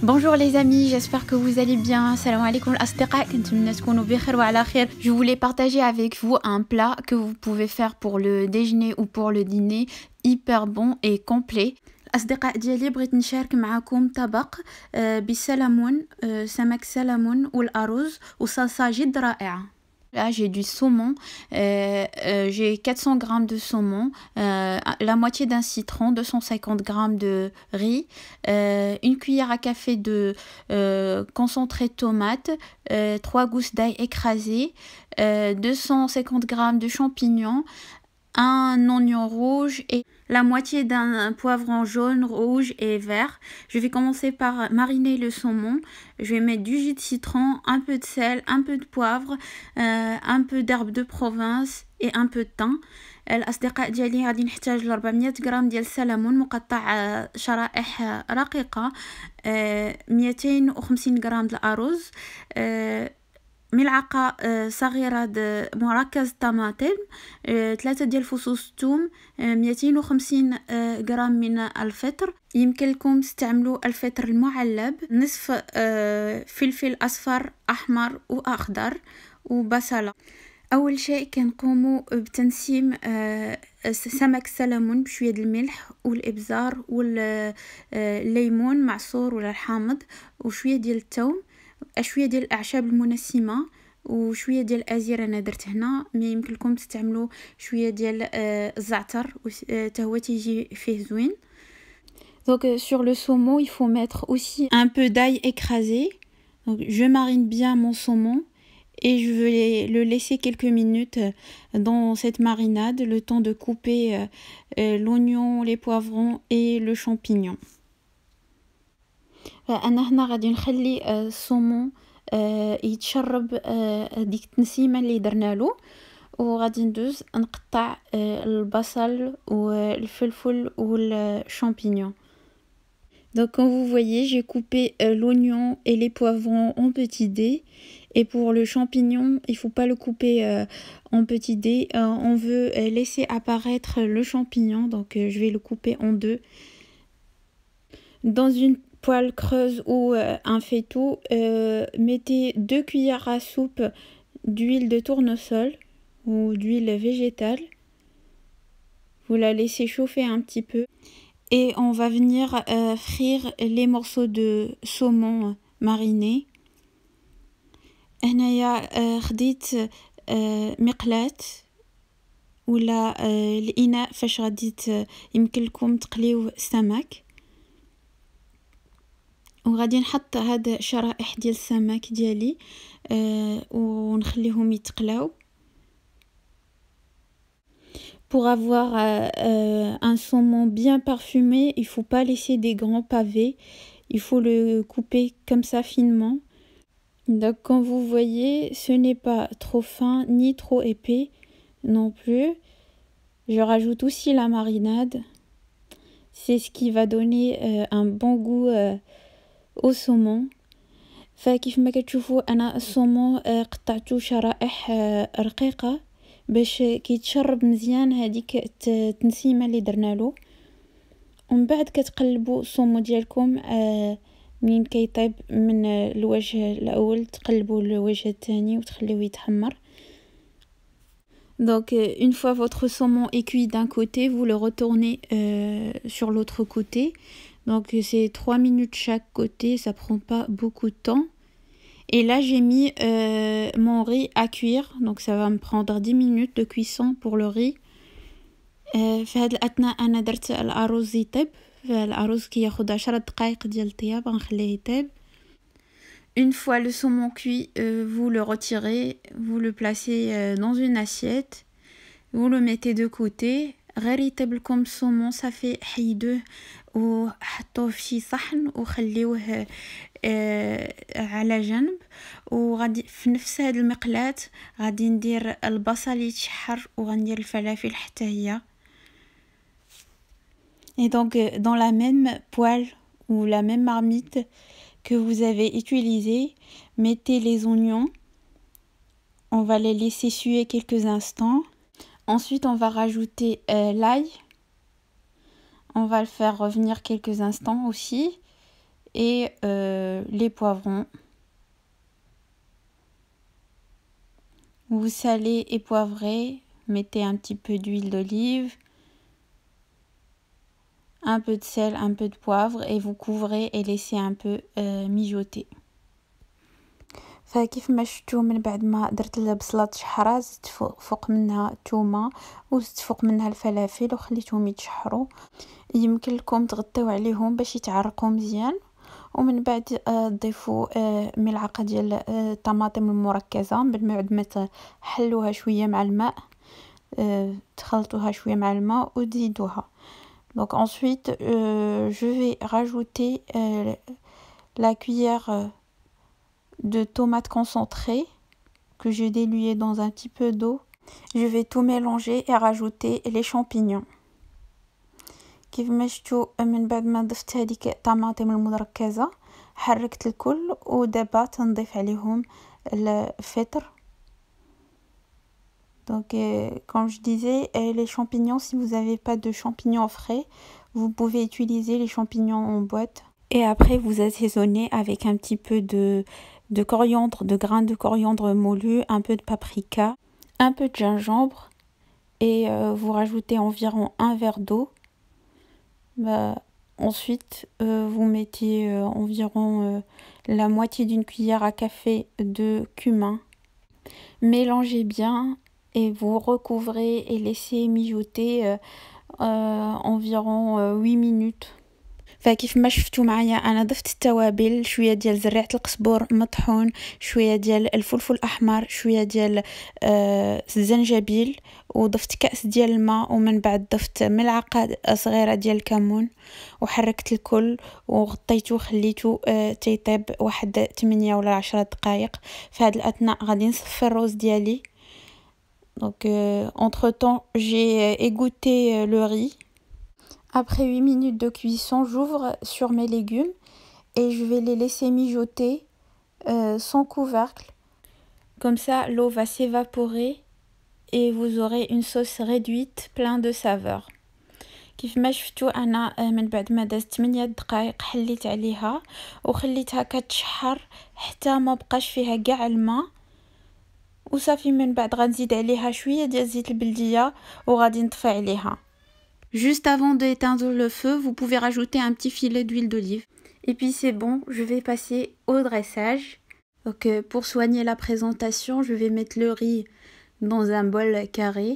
Bonjour les amis, j'espère que vous allez bien. Salam alaikum al-asdiqa, كنتمنى تكونوا بخير وعلى خير. Je voulais partager avec vous un plat que vous pouvez faire pour le déjeuner ou pour le dîner, hyper bon et complet. الأصدقاء ديالي بغيت نشارك معكم طبق بالسلمون، سمك سلمون والأرز وصلصة جد رائعة. Là, j'ai du saumon, j'ai 400 g de saumon, la moitié d'un citron, 250 g de riz, une cuillère à café de concentré de tomate, 3 gousses d'ail écrasées, 250 g de champignons, un oignon rouge et la moitié d'un poivron jaune, rouge et vert. Je vais commencer par mariner le saumon. Je vais mettre du jus de citron, un peu de sel, un peu de poivre, un peu d'herbe de Provence et un peu de thym. الأصدقاء ديالي غادي نحتاج ل 400 غرام ديال السلمون مقطع شرائح رقيقة، 250 غرام د الأرز، ملعقة صغيرة مركز طماطم، 3 ديال فصوص الثوم، 250 غرام من الفطر. يمكن لكم تستعملوا الفطر المعلب، نصف فلفل أصفر أحمر وأخضر وبصلة. أول شيء كنقوموا بتنسيم سمك السلمون بشوية د الملح والإبزار والليمون معصور ولا الحامض وشوية ديال الثوم، شويه ديال الاعشاب المنسمه وشويه ديال الازير انا درت هنا، مي يمكن لكم تستعملوا شويه ديال الزعتر حتى هو تيجي فيه زوين. Donc sur le saumon, il faut mettre aussi un peu d'ail écrasé. Donc je marine bien mon saumon et je vais le laisser quelques minutes dans cette marinade, le temps de couper l'oignon, les poivrons et le champignon. انا هنا غادي نخلي الصومون يتشرب ديك التنسيمه اللي درنا له، وغادي ندوز نقطع البصل والفلفل والشامبينيون. Donc comme vous voyez, j'ai coupé l'oignon et les poivrons en petits dés, et pour le champignon, il faut pas le couper en petits dés, on veut laisser apparaître le champignon, donc je vais le couper en deux. Dans une poêle creuse ou un faitout, mettez 2 cuillères à soupe d'huile de tournesol ou d'huile végétale. Vous la laissez chauffer un petit peu et on va venir frire les morceaux de saumon mariné. هنايا خديت مقلاة ولا الإناء فاش غادي يمكن لكم تقليو السمك، وغادي نحط هاد شرائح ديال السمك ديالي ونخليهم يتقلاو. Pour avoir un saumon bien parfumé, il faut pas laisser des grands pavés, il faut le couper comme ça finement. Donc comme vous voyez, ce n'est pas trop fin ni trop épais non plus. Je rajoute aussi la marinade, c'est ce qui va donner un bon goût au saumon. فكيف ما كتشوفوا انا الصومون قطعته شرائح رقيقه باش كيتشرب مزيان هذيك التنسيمه اللي درنا له. ومن بعد كتقلبوا الصومون ديالكم منين كيطيب من الوجه الاول تقلبوا الوجه الثاني وتخليوه يتحمر. Donc une fois votre saumon est cuit d'un côté, vous le retournez sur l'autre côté. Donc c'est 3 minutes chaque côté, ça prend pas beaucoup de temps. Et là j'ai mis mon riz à cuire, donc ça va me prendre 10 minutes de cuisson pour le riz. في هذا الأثناء أنا درت الأرز يطيب، الأرز كياخد 10 دقائق ديال الطياب غنخليه يطيب. Une fois le saumon cuit, vous le retirez, vous le placez dans une assiette, vous le mettez de côté. غير يطيب لكم الصومون صافي حيدوه وحطوه في شي صحن وخليوه على جنب. وغادي في نفس هاد المقلاة غادي ندير البصل يتشحر وغندير الفلافل حتى هي. Et donc dans la même poêle ou la même marmite que vous avez utilisée, mettez les oignons. On va les laisser suer quelques instants. Ensuite, on va rajouter l'ail. On va le faire revenir quelques instants aussi. Et les poivrons. Vous salez et poivrez, mettez un petit peu d'huile d'olive, un peu de sel, un peu de poivre et vous couvrez et laissez un peu mijoter. فكيف ما شفتوا من بعد ما درت البصله تشحرات زدت فوق منها الثومه وزدت فوق منها الفلافل وخليتهم يتشحروا. يمكن لكم تغطيو عليهم باش يتعرقوا مزيان ومن بعد تضيفوا ملعقه ديال الطماطم المركزه من بعد ما تحلوها شويه مع الماء تخلطوها شويه مع الماء وتزيدوها. Donc ensuite je vais rajouter la cuillère de tomates concentrées que j'ai dilué dans un petit peu d'eau. Je vais tout mélanger et rajouter les champignons. كيف ما شفتوا من بعد ما ضفت هذيك الطماطم المركزه حركت الكل ودابا تنضيف عليهم الفطر. Donc comme je disais les champignons, si vous n'avez pas de champignons frais, vous pouvez utiliser les champignons en boîte et après vous assaisonnez avec un petit peu de coriandre, de grains de coriandre moulu, un peu de paprika, un peu de gingembre et vous rajoutez environ un verre d'eau. Ensuite vous mettez environ la moitié d'une cuillère à café de cumin. Mélangez bien et vous recouvrez et laissez mijoter environ 8 minutes. فكيف ما شفتوا معايا انا ضفت التوابل شويه ديال زريعه القزبور مطحون شويه ديال الفلفل الاحمر شويه ديال الزنجبيل وضفت كاس ديال الماء ومن بعد ضفت ملعقه صغيره ديال الكمون وحركت الكل وغطيته وخليته تيطيب واحد 8 ولا 10 دقائق. في هذا الاثناء غادي نصفي الرز ديالي. Donc entre temps j'ai égoutté le riz. Après 8 minutes de cuisson, j'ouvre sur mes légumes et je vais les laisser mijoter sans couvercle. Comme ça, l'eau va s'évaporer et vous aurez une sauce réduite plein de saveurs. كيف ما شفتوا انا من بعد ما دازت 8 دقائق حليت عليها وخليتها كتشحر حتى ما بقاش فيها كاع الماء وصافي. من بعد غنزيد عليها شويه ديال زيت البلديه وغادي نطفي عليها. Juste avant d'éteindre le feu, vous pouvez rajouter un petit filet d'huile d'olive. Et puis c'est bon, je vais passer au dressage. Donc pour soigner la présentation, je vais mettre le riz dans un bol carré.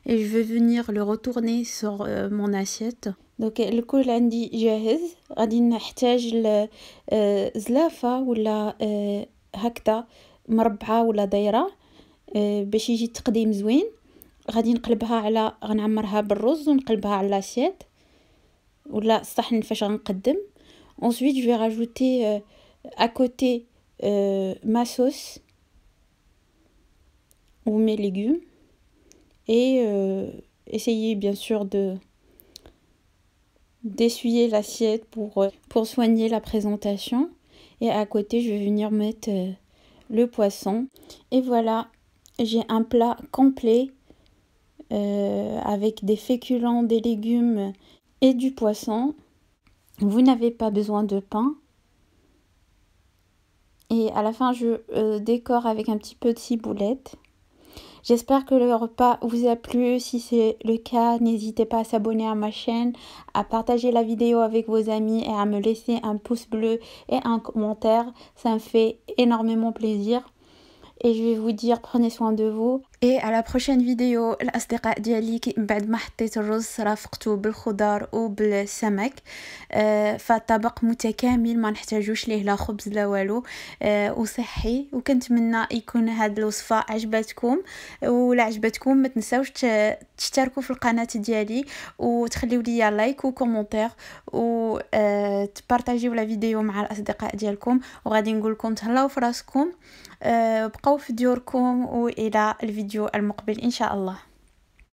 Et je vais venir le retourner sur mon assiette. Donc الكل عندي جاهز. غادي نحتاج زلافة ولا هكذا مربعة ولا دايرة باش يجي التقديم زوين. غادي نقلبها على غنعمرها بالرز ونقلبها على لاسيت ولا الصحن فاش غنقدم. Ensuite je vais rajouter à côté ma sauce ou mes légumes et essayer bien sûr d'essuyer l'assiette pour soigner la présentation. Et à côté je vais venir mettre le poisson. Et voilà, j'ai un plat complet avec des féculents, des légumes et du poisson. Vous n'avez pas besoin de pain. Et à la fin, je décore avec un petit peu de ciboulette. J'espère que le repas vous a plu. Si c'est le cas, n'hésitez pas à s'abonner à ma chaîne, à partager la vidéo avec vos amis et à me laisser un pouce bleu et un commentaire. Ça me fait énormément plaisir. Et je vais vous dire prenez soin de vous et à la prochaine vidéo. الأصدقاء ديالي بعد ما حطيت الرز رافقته بالخضار وبالسمك فطبق متكامل ما نحتاجوش ليه لا خبز لا والو وصحي. وكنتمنى يكون هاد الوصفه عجبتكم ولا عجبتكم ما تنساوش تشتركوا في القناه ديالي وتخليوا لي لايك وكومونتير وتبارطاجيو لا فيديو مع الاصدقاء ديالكم. وغادي نقول لكم تهلاو في راسكم بقاو في ديوركم والى الفيديو المقبل ان شاء الله.